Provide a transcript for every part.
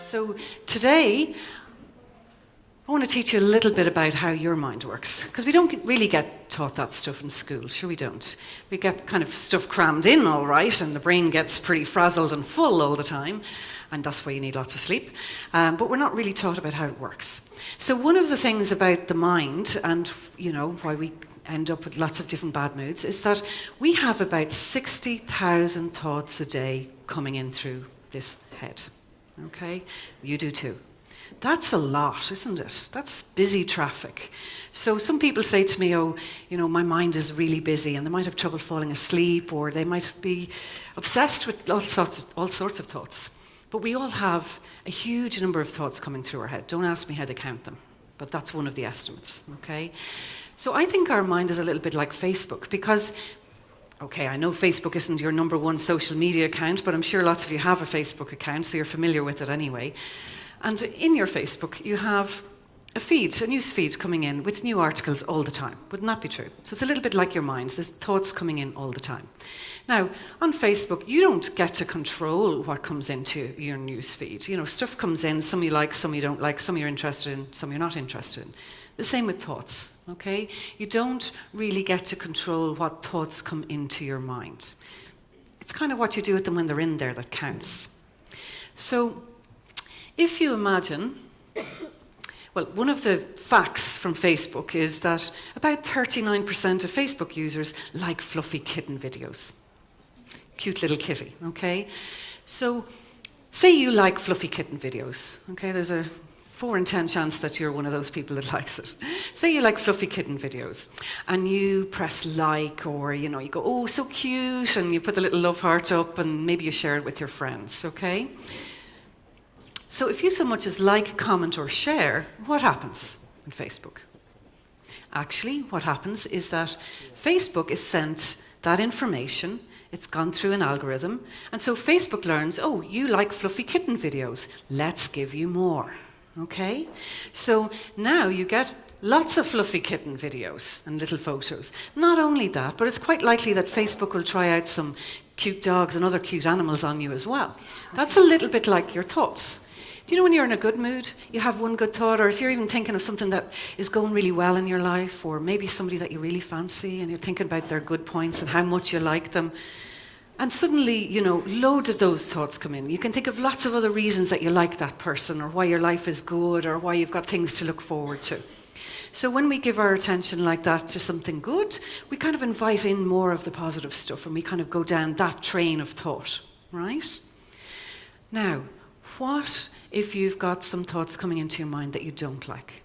So today, I want to teach you a little bit about how your mind works, because we don't really get taught that stuff in school, sure we don't. We get kind of stuff crammed in all right, and the brain gets pretty frazzled and full all the time, and that's why you need lots of sleep. But we're not really taught about how it works. So one of the things about the mind, and you know why we end up with lots of different bad moods, is that we have about 60,000 thoughts a day coming in through this head. Okay? You do too. That's a lot, isn't it? That's busy traffic. So some people say to me, oh, you know, my mind is really busy, and they might have trouble falling asleep, or they might be obsessed with all sorts of thoughts. But we all have a huge number of thoughts coming through our head. Don't ask me how they count them, but that's one of the estimates, okay? So I think our mind is a little bit like Facebook, because okay, I know Facebook isn't your number one social media account, but I'm sure lots of you have a Facebook account, so you're familiar with it anyway. And in your Facebook, you have a news feed coming in with new articles all the time. Wouldn't that be true? So it's a little bit like your mind. There's thoughts coming in all the time. Now, on Facebook, you don't get to control what comes into your news feed. You know, stuff comes in, some you like, some you don't like, some you're interested in, some you're not interested in. The same with thoughts, okay? You don't really get to control what thoughts come into your mind. It's kind of what you do with them when they're in there that counts. So, if you imagine, well, one of the facts from Facebook is that about 39% of Facebook users like fluffy kitten videos. Cute little kitty, okay? So, say you like fluffy kitten videos, okay? There's a 4 in 10 chance that you're one of those people that likes it. Say you like fluffy kitten videos, and you press like, or you know, you go, oh, so cute, and you put the little love heart up, and maybe you share it with your friends, okay? So if you so much as like, comment, or share, what happens on Facebook? Actually, what happens is that Facebook is sent that information. It's gone through an algorithm, and so Facebook learns, oh, you like fluffy kitten videos. Let's give you more. Okay? So now you get lots of fluffy kitten videos and little photos. Not only that, but it's quite likely that Facebook will try out some cute dogs and other cute animals on you as well. That's a little bit like your thoughts. Do you know when you're in a good mood, you have one good thought, or if you're even thinking of something that is going really well in your life, or maybe somebody that you really fancy, and you're thinking about their good points and how much you like them, and suddenly, you know, loads of those thoughts come in. You can think of lots of other reasons that you like that person, or why your life is good, or why you've got things to look forward to. So when we give our attention like that to something good, we kind of invite in more of the positive stuff, and we kind of go down that train of thought, right? Now, what if you've got some thoughts coming into your mind that you don't like?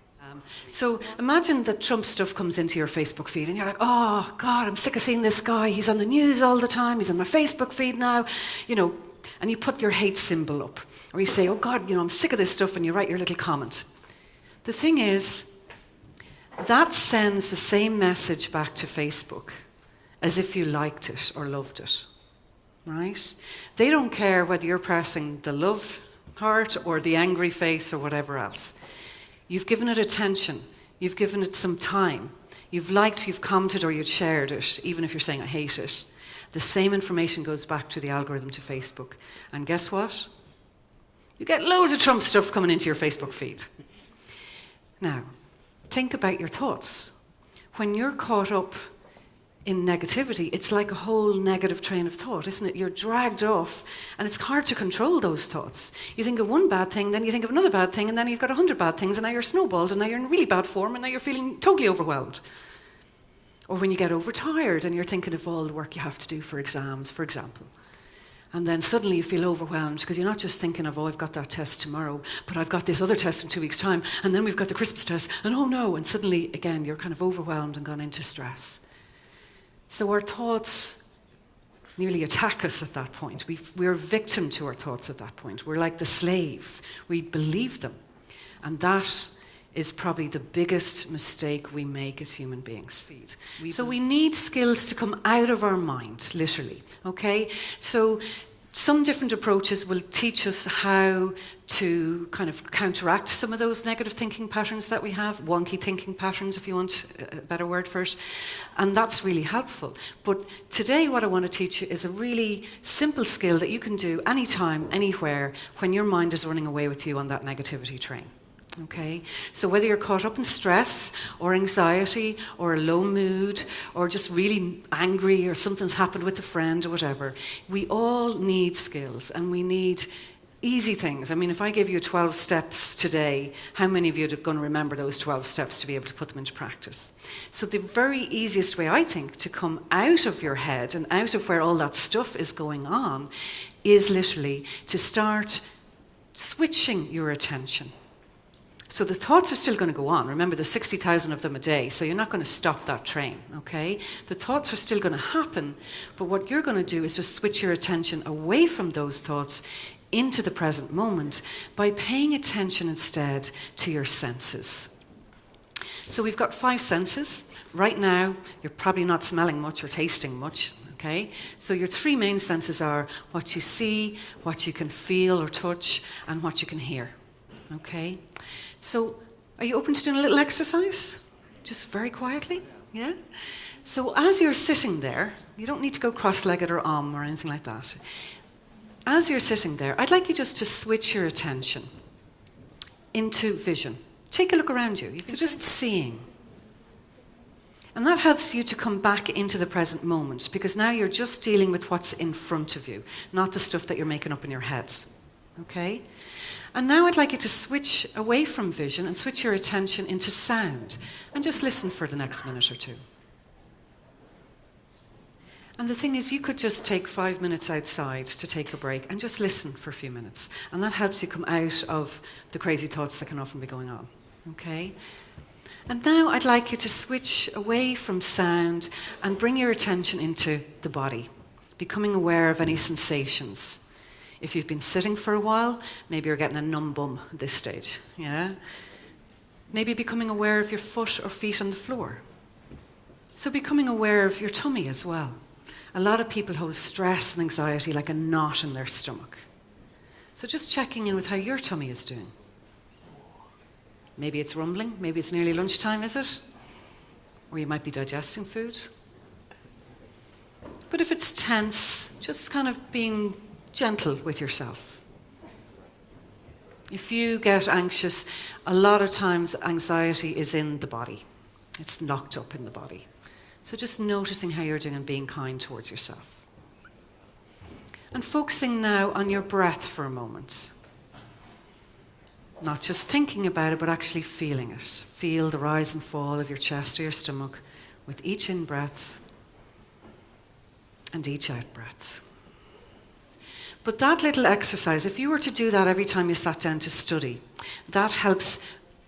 So imagine that Trump stuff comes into your Facebook feed and you're like, oh, God, I'm sick of seeing this guy. He's on the news all the time. He's on my Facebook feed now, you know, and you put your hate symbol up. Or you say, oh, God, you know, I'm sick of this stuff, and you write your little comment. The thing is, that sends the same message back to Facebook as if you liked it or loved it, right? They don't care whether you're pressing the love heart or the angry face or whatever else. You've given it attention, you've given it some time, you've liked, you've commented, or you've shared it, even if you're saying I hate it. The same information goes back to the algorithm, to Facebook. And guess what? You get loads of Trump stuff coming into your Facebook feed. Now, think about your thoughts. When you're caught up in negativity, it's like a whole negative train of thought, isn't it? You're dragged off, and it's hard to control those thoughts. You think of one bad thing, then you think of another bad thing, and then you've got 100 bad things, and now you're snowballed, and now you're in really bad form, and now you're feeling totally overwhelmed. Or when you get overtired, and you're thinking of all the work you have to do for exams, for example. And then suddenly you feel overwhelmed, because you're not just thinking of, oh, I've got that test tomorrow, but I've got this other test in 2 weeks' time, and then we've got the Christmas test, and oh no, and suddenly, again, you're kind of overwhelmed and gone into stress. So our thoughts nearly attack us at that point. We're a victim to our thoughts at that point. We're like the slave. We believe them. And that is probably the biggest mistake we make as human beings. So we need skills to come out of our mind, literally, okay? So Some different approaches will teach us how to kind of counteract some of those negative thinking patterns that we have, wonky thinking patterns, if you want a better word for it, and that's really helpful. But today what I want to teach you is a really simple skill that you can do anytime, anywhere, when your mind is running away with you on that negativity train. Okay, so whether you're caught up in stress or anxiety or a low mood or just really angry or something's happened with a friend or whatever, we all need skills and we need easy things. I mean, if I gave you 12 steps today, how many of you are going to remember those 12 steps to be able to put them into practice? So the very easiest way, I think, to come out of your head and out of where all that stuff is going on is literally to start switching your attention. So the thoughts are still going to go on. Remember, there's 60,000 of them a day, so you're not going to stop that train, okay? The thoughts are still going to happen, but what you're going to do is just switch your attention away from those thoughts into the present moment by paying attention instead to your senses. So we've got 5 senses. Right now, you're probably not smelling much or tasting much, okay? So your 3 main senses are what you see, what you can feel or touch, and what you can hear, okay? So, are you open to doing a little exercise? Just very quietly, yeah? So as you're sitting there, you don't need to go cross-legged or or anything like that. As you're sitting there, I'd like you just to switch your attention into vision. Take a look around you. So just seeing. And that helps you to come back into the present moment, because now you're just dealing with what's in front of you, not the stuff that you're making up in your head, okay? And now I'd like you to switch away from vision and switch your attention into sound and just listen for the next minute or 2. And the thing is, you could just take 5 minutes outside to take a break and just listen for a few minutes. And that helps you come out of the crazy thoughts that can often be going on, okay? And now I'd like you to switch away from sound and bring your attention into the body, becoming aware of any sensations. If you've been sitting for a while, maybe you're getting a numb bum at this stage, yeah? Maybe becoming aware of your foot or feet on the floor. So becoming aware of your tummy as well. A lot of people hold stress and anxiety like a knot in their stomach. So just checking in with how your tummy is doing. Maybe it's rumbling, maybe it's nearly lunchtime, is it? Or you might be digesting food. But if it's tense, just kind of being gentle with yourself. If you get anxious, a lot of times anxiety is in the body. It's locked up in the body. So just noticing how you're doing and being kind towards yourself. And focusing now on your breath for a moment. Not just thinking about it, but actually feeling it. Feel the rise and fall of your chest or your stomach with each in-breath and each out-breath. But that little exercise, if you were to do that every time you sat down to study, that helps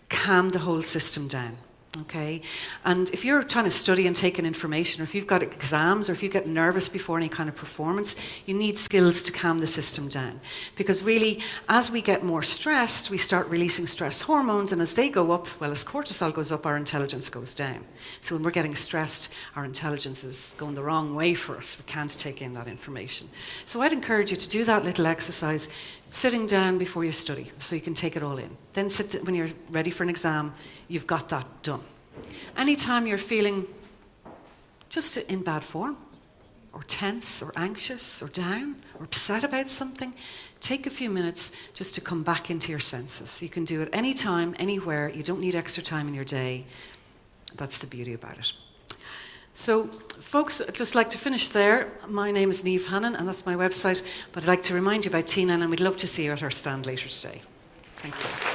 calm the whole system down, okay? And if you're trying to study and take in information, or if you've got exams, or if you get nervous before any kind of performance, you need skills to calm the system down. Because really, as we get more stressed, we start releasing stress hormones, and as they go up, well, as cortisol goes up, our intelligence goes down. So when we're getting stressed, our intelligence is going the wrong way for us. We can't take in that information. So I'd encourage you to do that little exercise, sitting down before you study, so you can take it all in. Then when you're ready for an exam, you've got that done. Anytime you're feeling just in bad form, or tense, or anxious, or down, or upset about something, take a few minutes just to come back into your senses. You can do it anytime, anywhere. You don't need extra time in your day. That's the beauty about it. So, folks, I'd just like to finish there. My name is Niamh Hannan, and that's my website. But I'd like to remind you about Tina, and we'd love to see you at our stand later today. Thank you.